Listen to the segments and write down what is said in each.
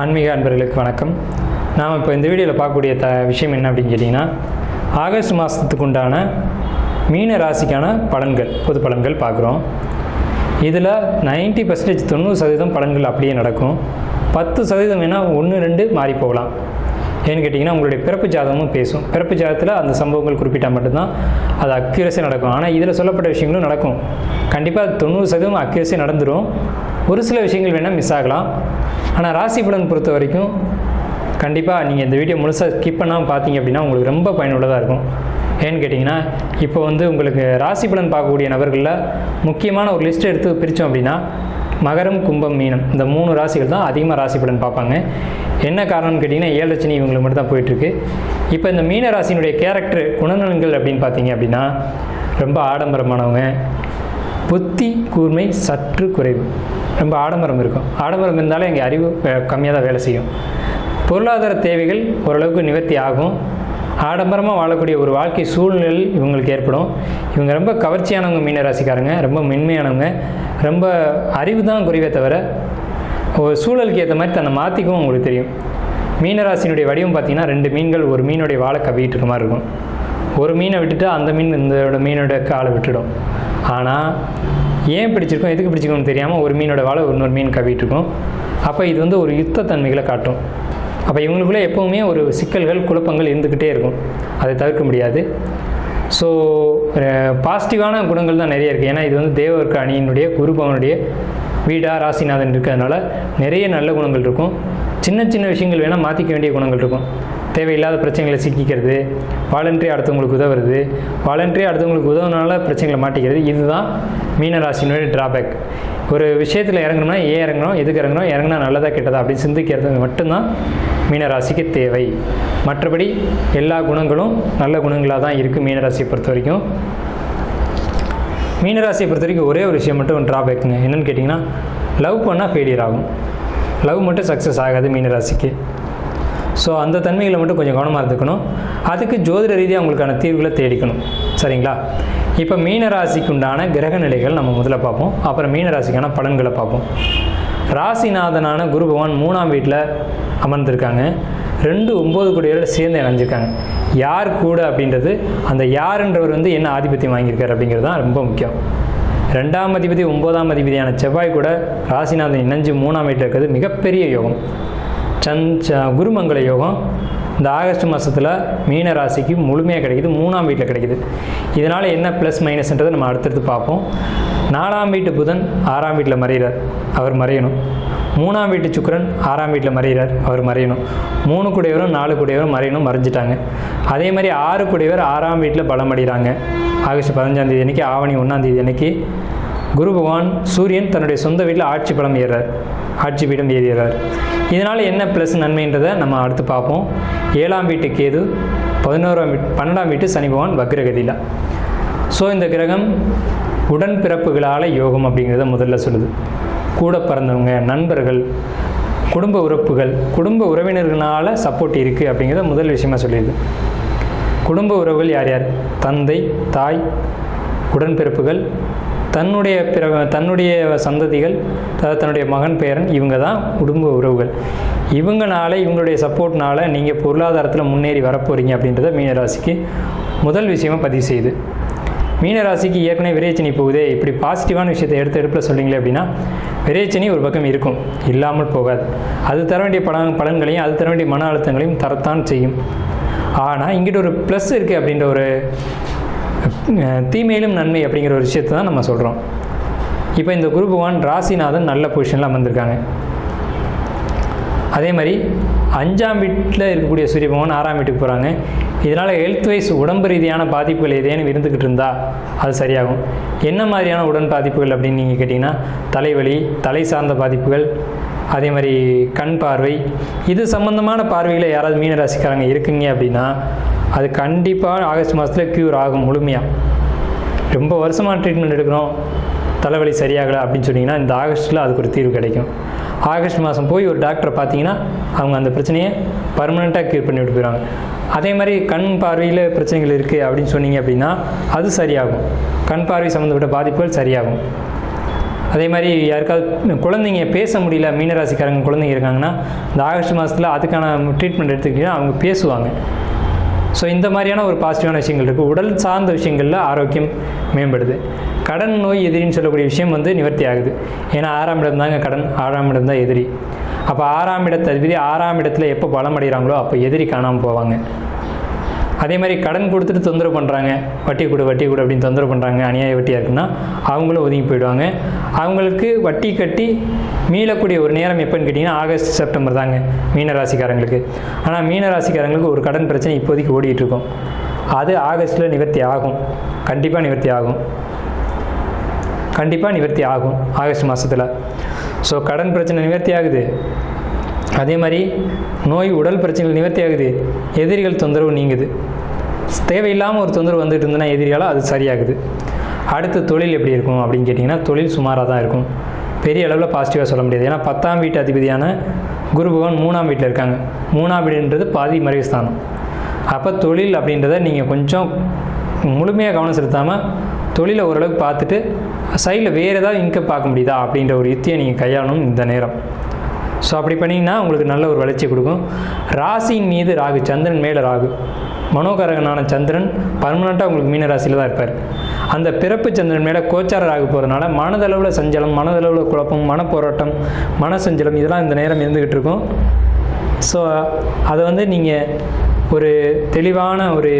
ஆன்மீக அன்பர்களுக்கு வணக்கம். நாம் இப்போ இந்த வீடியோவில் பார்க்கக்கூடிய விஷயம் என்ன அப்படின்னு கேட்டிங்கன்னா, ஆகஸ்ட் மாதத்துக்கு உண்டான மீன ராசிக்கான பலன்கள், பொது பலன்கள் பார்க்குறோம். இதில் 90% 90% பலன்கள் அப்படியே நடக்கும். 10% வேணால் 1-2 மாறி போகலாம். ஏன்னு கேட்டிங்கன்னா, உங்களுடைய பிறப்பு ஜாதகமும் பேசும். பிறப்பு ஜாதகத்தில் அந்த சம்பவங்கள் குறிப்பிட்டால் மட்டும்தான் அது அக்யூரஸியாக நடக்கும். ஆனால் இதில் சொல்லப்பட்ட விஷயங்களும் நடக்கும். கண்டிப்பாக 90% அக்யூரஸியாக நடந்துடும். ஒரு சில விஷயங்கள் வேணால் மிஸ் ஆகலாம். ஆனால் ராசி பலன் பொறுத்த வரைக்கும் கண்டிப்பாக நீங்கள் இந்த வீடியோ முழுசாக ஸ்கிப் பண்ணாமல் பார்த்தீங்க அப்படின்னா உங்களுக்கு ரொம்ப பயனுள்ளதாக இருக்கும். ஏன்னு கேட்டிங்கன்னா, இப்போ உங்களுக்கு ராசி பலன் பார்க்கக்கூடிய நபர்களில் முக்கியமான ஒரு லிஸ்ட்டு எடுத்து பிரித்தோம் அப்படின்னா, மகரம், கும்பம், மீனம் இந்த 3 ராசிகள் தான் அதிகமாக ராசி பலன் பார்ப்பாங்க. என்ன காரணம்னு கேட்டிங்கன்னா, 7 சனி இவங்களுக்கு மட்டும் தான் போயிட்டுருக்கு. இப்போ இந்த மீன ராசியினுடைய கேரக்டர், குணநலன்கள் அப்படின்னு பார்த்தீங்க அப்படின்னா, ரொம்ப ஆடம்பரமானவங்க, புத்தி கூர்மை சற்று குறைவு, ரொம்ப ஆடம்பரம் இருக்கும். ஆடம்பரம் இருந்தாலும் எங்கள் அறிவு கம்மியாக தான் வேலை செய்யும். பொருளாதார தேவைகள் ஓரளவுக்கு நிவர்த்தி ஆகும். ஆடம்பரமாக வாழக்கூடிய ஒரு வாழ்க்கை சூழ்நிலை இவங்களுக்கு ஏற்படும். இவங்க ரொம்ப கவர்ச்சியானவங்க மீனராசிக்காரங்க, ரொம்ப மென்மையானவங்க, ரொம்ப அறிவு தான் குறைவே தவிர ஒரு சூழலுக்கு ஏற்ற மாதிரி தன்னை மாற்றிக்கவும் உங்களுக்கு தெரியும். மீனராசினுடைய வடிவம் பார்த்திங்கன்னா, 2 மீன்கள் ஒரு மீனுடைய வாழை கவிட்டு இருக்க மாதிரி இருக்கும். ஒரு மீனை விட்டுட்டு அந்த மீன் இந்த மீனோட காலை விட்டுடும். ஆனால் ஏன் பிடிச்சிருக்கோம், எதுக்கு பிடிச்சிருக்கோம்னு தெரியாமல் ஒரு மீனோட வாழை இன்னொரு மீன் கவிட்டு இருக்கும். அப்போ இது ஒரு யுத்தத்தன்மைகளை காட்டும். அப்போ இவங்களுக்குள்ளே எப்போவுமே ஒரு சிக்கல்கள், குழப்பங்கள் இருந்துக்கிட்டே இருக்கும். அதை தவிர்க்க முடியாது. ஸோ பாசிட்டிவான குணங்கள் தான் நிறைய இருக்குது. ஏன்னா இது தேவவர்க்க அணியினுடைய குரு பவனுடைய வீடாக ராசிநாதன் இருக்கிறதுனால நிறைய நல்ல குணங்கள் இருக்கும். சின்ன சின்ன விஷயங்கள் வேணால் மாற்றிக்க வேண்டிய குணங்கள் இருக்கும். தேவையில்லாத பிரச்சனைகளை சிக்கிக்கிறது, வாலண்டரி அடுத்தவங்களுக்கு உதவுறது, வாலண்டரி அடுத்தவங்களுக்கு உதவுனால பிரச்சனைகளை மாட்டிக்கிறது, இதுதான் மீனராசினுடைய டிராபேக். ஒரு விஷயத்தில் இறங்கணும்னா ஏன் இறங்கணும், எதுக்கு இறங்கணும், இறங்கினா நல்லதா கெட்டதா அப்படின்னு சிந்திக்கிறது மட்டும்தான் மீனராசிக்கு தேவை. மற்றபடி எல்லா குணங்களும் நல்ல குணங்களாக தான் இருக்குது மீனராசியை பொறுத்த வரைக்கும். மீனராசியை பொறுத்த வரைக்கும் ஒரே ஒரு விஷயம் மட்டும் டிராபேக்குங்க. என்னென்னு கேட்டிங்கன்னா, லவ் பண்ணால் ஃபெயிலியர் ஆகும். லவ் மட்டும் சக்ஸஸ் ஆகாது மீனராசிக்கு. ஸோ அந்த தன்மைகளை மட்டும் கொஞ்சம் கவனமாக இருந்துக்கணும். அதுக்கு ஜோதிட ரீதியாக உங்களுக்கான தீர்வுகளை தேடிக்கணும். சரிங்களா? இப்போ மீனராசிக்கு உண்டான கிரக நிலைகள் நம்ம முதல்ல பார்ப்போம். அப்புறம் மீனராசிக்கான பலன்களை பார்ப்போம். ராசிநாதனான குரு பகவான் 3ஆம் வீட்டில் அமர்ந்திருக்காங்க. 2-9 கூடியவர்கள் சேர்ந்து இணைஞ்சிருக்காங்க. யார் கூட அப்படின்றது, அந்த யாருன்றவர் என்ன ஆதிபத்தியம் வாங்கியிருக்கார் அப்படிங்கிறது தான் ரொம்ப முக்கியம். 2ஆம் அதிபதி 9ஆம் அதிபதியான செவ்வாய் கூட ராசிநாதன் இணைஞ்சு 3ஆம் வீட்டில் இருக்கிறது மிகப்பெரிய யோகம். குருமங்கள யோகம் இந்த ஆகஸ்ட் மாதத்தில் மீன ராசிக்கு முழுமையாக கிடைக்கிது. 3ஆம் வீட்டில் கிடைக்கிது. இதனால் என்ன ப்ளஸ் மைனஸ்ன்றதை நம்ம அடுத்தடுத்து பார்ப்போம். 4ஆம் வீட்டு புதன் 6ஆம் வீட்டில் மறைகிறார், அவர் மறையணும். 3ஆம் வீட்டு சுக்கிரன் 6ஆம் வீட்டில் மறைகிறார், அவர் மறையணும். 3 கூடையவரும் 4 கூடையவரும் மறையணும், மறைஞ்சிட்டாங்க. அதே மாதிரி 6 கூடையவர் 6ஆம் வீட்டில் பலம் அடைகிறாங்க. ஆகஸ்ட் 15ஆம் தேதி அன்றைக்கி, ஆவணி 1ஆம் தேதி அன்றைக்கி குரு பகவான் சூரியன் தன்னுடைய சொந்த வீட்டில் ஆட்சி பலம் ஏறுறார், ஆட்சி பீடம் ஏறுகிறார். இதனால் என்ன ப்ளஸ் நன்மைன்றதை நம்ம அடுத்து பார்ப்போம். 7ஆம் வீட்டு கேது, 12ஆம் வீட்டு சனி பகவான் வக்ரகதியில். ஸோ இந்த கிரகம் உடன்பிறப்புகளால் யோகம் அப்படிங்கிறத முதல்ல சொல்லுது. கூட பிறந்தவங்க, நண்பர்கள், குடும்ப உறுப்புகள், குடும்ப உறவினர்களால் சப்போர்ட் இருக்குது அப்படிங்கிறத முதல் விஷயமாக சொல்லிடுது. குடும்ப உறவுகள் யார் யார்? தந்தை, தாய், உடன்பிறப்புகள், தன்னுடைய சந்ததிகள், அதாவது தன்னுடைய மகன், பேரன், இவங்க தான் குடும்ப உறவுகள். இவங்கனால, இவங்களுடைய சப்போர்ட்னால நீங்கள் பொருளாதாரத்தில் முன்னேறி வரப்போகிறீங்க அப்படின்றத மீனராசிக்கு முதல் விஷயமாக பதிவு செய்யுது. மீனராசிக்கு ஏற்கனவே விரைச்சனி போகுதே, இப்படி பாசிட்டிவான விஷயத்தை எடுப்பில் சொல்லிங்களே அப்படின்னா, விரைச்சனி ஒரு பக்கம் இருக்கும், இல்லாமல் போகாது. அது தர வேண்டிய பலன்களையும் அது தர வேண்டிய மன அழுத்தங்களையும் தரத்தான் செய்யும். ஆனால் இங்கிட்ட ஒரு ப்ளஸ் இருக்குது அப்படின்ற ஒரு தீமையிலும் நன்மை அப்படிங்கிற ஒரு விஷயத்தை தான் நம்ம சொல்கிறோம். இப்போ இந்த குரு பகவான் ராசிநாதன் நல்ல பொசிஷனில் அமர்ந்திருக்காங்க. அதே மாதிரி 5ஆம் வீட்டில் இருக்கக்கூடிய சூரிய பகவான் 6ஆம் வீட்டுக்கு போகிறாங்க. இதனால் ஹெல்த் வைஸ் உடம்பு ரீதியான பாதிப்புகள் ஏதேனும் இருந்துக்கிட்டு இருந்தால் அது சரியாகும். என்ன மாதிரியான உடன் பாதிப்புகள் அப்படின்னு நீங்கள் கேட்டிங்கன்னா, தலைவலி, தலை சார்ந்த பாதிப்புகள், அதே மாதிரி கண் பார்வை, இது சம்மந்தமான பார்வையில் யாராவது மீனராசிக்காரங்க இருக்குங்க அப்படின்னா அது கண்டிப்பாக ஆகஸ்ட் மாதத்தில் க்யூர் ஆகும் முழுமையாக. ரொம்ப வருஷமாக ட்ரீட்மெண்ட் எடுக்கிறோம், தலைவலி சரியாகலை அப்படின்னு சொன்னிங்கன்னா இந்த ஆகஸ்ட்டில் அதுக்கு ஒரு தீர்வு கிடைக்கும். ஆகஸ்ட் மாதம் போய் ஒரு டாக்டரை பார்த்தீங்கன்னா அவங்க அந்த பிரச்சனையை பர்மனெண்ட்டாக க்யூர் பண்ணி விட்டு போயிடுவாங்க. அதே மாதிரி கண் பார்வையில் பிரச்சனைகள் இருக்குது அப்படின்னு சொன்னீங்க அப்படின்னா அது சரியாகும். கண் பார்வை சம்மந்தப்பட்ட பாதிப்புகள் சரியாகும். அதே மாதிரி யாருக்காவது குழந்தைங்க பேச முடியல, மீனராசிக்காரங்க குழந்தைங்க இருக்காங்கன்னா இந்த ஆகஸ்ட் மாதத்தில் அதுக்கான ட்ரீட்மெண்ட் எடுத்துக்கிட்டிங்கன்னா அவங்க பேசுவாங்க. ஸோ இந்த மாதிரியான ஒரு பாசிட்டிவான விஷயங்கள் இருக்குது. உடல் சார்ந்த விஷயங்களில் ஆரோக்கியம் மேம்படுது. கடன் நோய் எதிரின்னு சொல்லக்கூடிய விஷயம் நிவர்த்தி ஆகுது. ஏன்னா 6ஆம் இடம் தாங்க கடன், 6ஆம் இடம் தான் எதிரி. அப்போ 6ஆம் இடத்து அதிபதி 6ஆம் இடத்துல எப்போ பலம் அடைகிறாங்களோ அப்போ எதிரி காணாமல் போவாங்க. அதே மாதிரி கடன் கொடுத்துட்டு தொந்தரவு பண்ணுறாங்க, வட்டி கொடு அப்படின்னு தொந்தரவு பண்ணுறாங்க, அநியாய வட்டியாக இருக்குன்னா அவங்களும் ஒதுங்கி போயிடுவாங்க. அவங்களுக்கு வட்டி கட்டி மீளக்கூடிய ஒரு நேரம் எப்போன்னு கேட்டிங்கன்னா ஆகஸ்ட் செப்டம்பர் தாங்க மீனராசிக்காரங்களுக்கு. ஆனால் மீனராசிக்காரங்களுக்கு ஒரு கடன் பிரச்சனை இப்போதைக்கு ஓடிட்டு இருக்கும். அது ஆகஸ்ட்டில் நிவர்த்தி ஆகும், கண்டிப்பாக நிவர்த்தி ஆகும் ஆகஸ்ட் மாதத்தில். ஸோ கடன் பிரச்சனை நிவர்த்தி ஆகுது. அதே மாதிரி நோய் உடல் பிரச்சனைகள் நிவர்த்தி ஆகுது. எதிரிகள் தொந்தரவு நீங்குது. தேவையில்லாமல் ஒரு தொந்தரவு வந்துட்டு இருந்ததுன்னா எதிரியால் அது சரியாகுது. அடுத்து தொழில் எப்படி இருக்கும் அப்படின்னு கேட்டிங்கன்னா தொழில் சுமாராக தான் இருக்கும். பெரிய அளவில் பாசிட்டிவாக சொல்ல முடியாது. ஏன்னா 10ஆம் வீட்டு அதிபதியான குரு பகவான் 3ஆம் வீட்டில் இருக்காங்க. 3ஆம் வீடுன்றது பாதி மறைவு ஸ்தானம். அப்போ தொழில் அப்படின்றத நீங்கள் கொஞ்சம் முழுமையாக கவனம் செலுத்தாமல் தொழிலை ஓரளவுக்கு பார்த்துட்டு சைடில் வேறு ஏதாவது இன்கம் பார்க்க முடியுதா அப்படின்ற ஒரு யுத்தியை நீங்கள் கையாளணும் இந்த நேரம். ஸோ அப்படி பண்ணிங்கன்னா உங்களுக்கு நல்ல ஒரு வளர்ச்சி கொடுக்கும். ராசியின் மீது ராகு, சந்திரன் மேலே ராகு, மனோகரகனான சந்திரன் பர்மனெண்ட்டாக உங்களுக்கு மீன ராசியில் தான் இருப்பார். அந்த பிறப்பு சந்திரன் மேலே கோச்சார ராகு போகிறதுனால மனதளவில் சஞ்சலம், மனதளவில் குழப்பம், மனப்போராட்டம், மனசஞ்சலம் இதெல்லாம் இந்த நேரம் இருந்துக்கிட்டு இருக்கும். ஸோ அதை நீங்கள் ஒரு தெளிவான ஒரு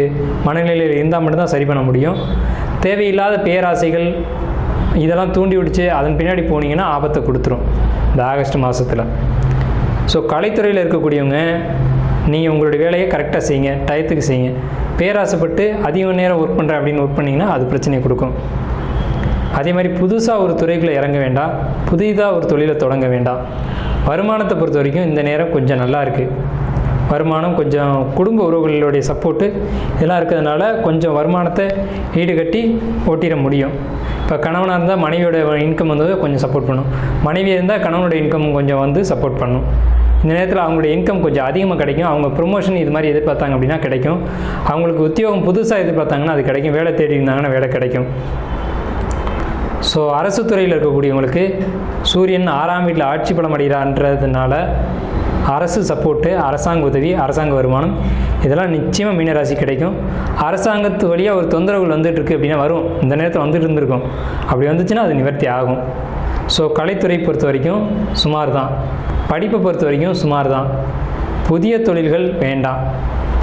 மனநிலையில் இருந்தால் மட்டும்தான் சரி பண்ண முடியும். தேவையில்லாத பேராசைகள் இதெல்லாம் தூண்டி விடுச்சு அதன் பின்னாடி போனீங்கன்னா ஆபத்தை கொடுத்துரும் இந்த ஆகஸ்ட் மாதத்தில். ஸோ கலைத்துறையில் இருக்கக்கூடியவங்க நீங்கள் உங்களுடைய வேலையை கரெக்டாக செய்யுங்க, டயத்துக்கு செய்யுங்க. பேராசைப்பட்டு அதிக நேரம் ஒர்க் பண்ணுறேன் அப்படின்னு ஒர்க் பண்ணிங்கன்னா அது பிரச்சனையை கொடுக்கும். அதே மாதிரி புதுசாக ஒரு துறைக்குள்ளே இறங்க வேண்டாம், புதிதாக ஒரு தொழிலை தொடங்க வேண்டாம். வருமானத்தை பொறுத்த வரைக்கும் இந்த நேரம் கொஞ்சம் நல்லா இருக்குது. வருமானம் கொஞ்சம் குடும்ப உறவுகளுடைய சப்போர்ட்டு இதெல்லாம் இருக்கிறதுனால கொஞ்சம் வருமானத்தை ஈடுகட்டி ஓட்டிட முடியும். இப்போ கணவனாக இருந்தால் மனைவியோட இன்கம் கொஞ்சம் சப்போர்ட் பண்ணும், மனைவியாக இருந்தால் கணவனோட இன்கம் கொஞ்சம் சப்போர்ட் பண்ணும். இந்த நேரத்தில் அவங்களுடைய இன்கம் கொஞ்சம் அதிகமாக கிடைக்கும். அவங்க ப்ரொமோஷன் இது மாதிரி எதிர்பார்த்தாங்க அப்படின்னா கிடைக்கும். அவங்களுக்கு உத்தியோகம் புதுசாக எதிர்பார்த்தாங்கன்னா அது கிடைக்கும். வேலை தேடி இருந்தாங்கன்னா வேலை கிடைக்கும். ஸோ அரசு துறையில் இருக்கக்கூடியவங்களுக்கு சூரியன் 6ஆம் வீட்டில் ஆட்சி பலம் அடைகிறான்றதுனால அரசு சப்போர்ட்டு, அரசாங்க உதவி, அரசாங்க வருமானம் இதெல்லாம் நிச்சயமாக மீனராசி கிடைக்கும். அரசாங்கத்து வழியாக ஒரு தொந்தரவுகள் வந்துட்டுருக்கு அப்படின்னா வரும், இந்த நேரத்தில் வந்துட்டு இருந்திருக்கும். அப்படி வந்துச்சுன்னா அது நிவர்த்தி ஆகும். ஸோ கலைத்துறை பொறுத்த வரைக்கும் சுமார் தான், படிப்பை பொறுத்த வரைக்கும் சுமார் தான். புதிய தொழில்கள் வேண்டாம்,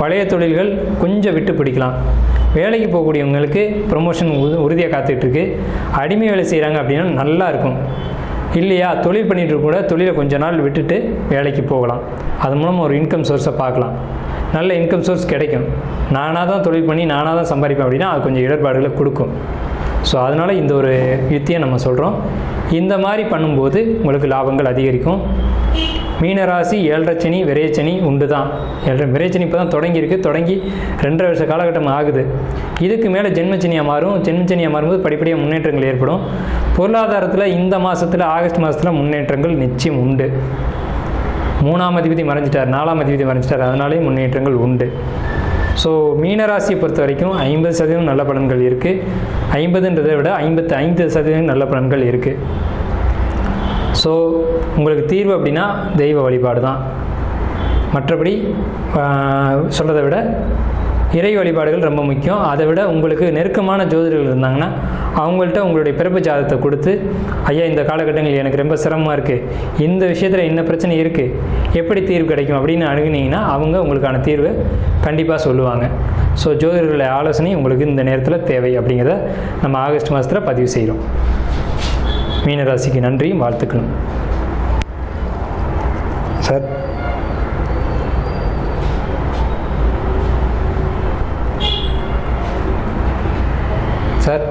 பழைய தொழில்கள் கொஞ்சம் விட்டு பிடிக்கலாம். வேலைக்கு போகக்கூடியவங்களுக்கு ப்ரொமோஷன் உறுதியாக காத்துட்ருக்கு. அடிமை வேலை செய்கிறாங்க அப்படின்னா நல்லா இருக்கும். இல்லையா தொழில் பண்ணிட்டு கூட தொழிலை கொஞ்ச நாள் விட்டுட்டு வேலைக்கு போகலாம். அது மூலமாக ஒரு இன்கம் சோர்ஸை பார்க்கலாம். நல்ல இன்கம் சோர்ஸ் கிடைக்கும். நானாக தான் தொழில் பண்ணி நானாக தான் சம்பாதிப்பேன் அப்படின்னா அது கொஞ்சம் இடர்பாடுகளை கொடுக்கும். ஸோ அதனால் இந்த ஒரு யுத்தியை நம்ம சொல்கிறோம். இந்த மாதிரி பண்ணும்போது உங்களுக்கு லாபங்கள் அதிகரிக்கும். மீனராசி 7.5 சனி விரையச்சனி உண்டு தான். விரையச்சனி இப்போ தான் தொடங்கியிருக்கு, தொடங்கி 2.5 வருஷ காலகட்டம் ஆகுது. இதுக்கு மேலே ஜென்மச்சனியாக மாறும். ஜென்மச்சனியாக மாறும்போது படிப்படியாக முன்னேற்றங்கள் ஏற்படும். பொருளாதாரத்தில் இந்த மாதத்தில் ஆகஸ்ட் மாதத்தில் முன்னேற்றங்கள் நிச்சயம் உண்டு. 3ஆம் அதிபதி மறைஞ்சிட்டார், 4ஆம் அதிபதி மறைஞ்சிட்டார், அதனாலே முன்னேற்றங்கள் உண்டு. ஸோ மீனராசியை பொறுத்த வரைக்கும் 50% நல்ல பலன்கள் இருக்குது. 50ன்றதை விட 55% நல்ல பலன்கள் இருக்குது. ஸோ உங்களுக்கு தீர்வு அப்படின்னா தெய்வ வழிபாடு தான். மற்றபடி சொல்கிறத விட இறை வழிபாடுகள் ரொம்ப முக்கியம். அதை விட உங்களுக்கு நெருக்கமான ஜோதிடர்கள் இருந்தாங்கன்னா அவங்கள்ட்ட உங்களுடைய பிறப்பு ஜாதகத்தை கொடுத்து, ஐயா இந்த காலகட்டங்கள் எனக்கு ரொம்ப சிரமமாக இருக்குது, இந்த விஷயத்தில் என்ன பிரச்சனை இருக்குது, எப்படி தீர்வு கிடைக்கும் அப்படின்னு அணுகுனீங்கன்னா அவங்க உங்களுக்கான தீர்வை கண்டிப்பாக சொல்லுவாங்க. ஸோ ஜோதிடர்களுடைய ஆலோசனை உங்களுக்கு இந்த நேரத்தில் தேவை அப்படிங்கிறத நம்ம ஆகஸ்ட் மாதத்தில் பதிவு செய்கிறோம். மீனராசிக்கு நன்றி, வாழ்த்துக்களும். Sir sir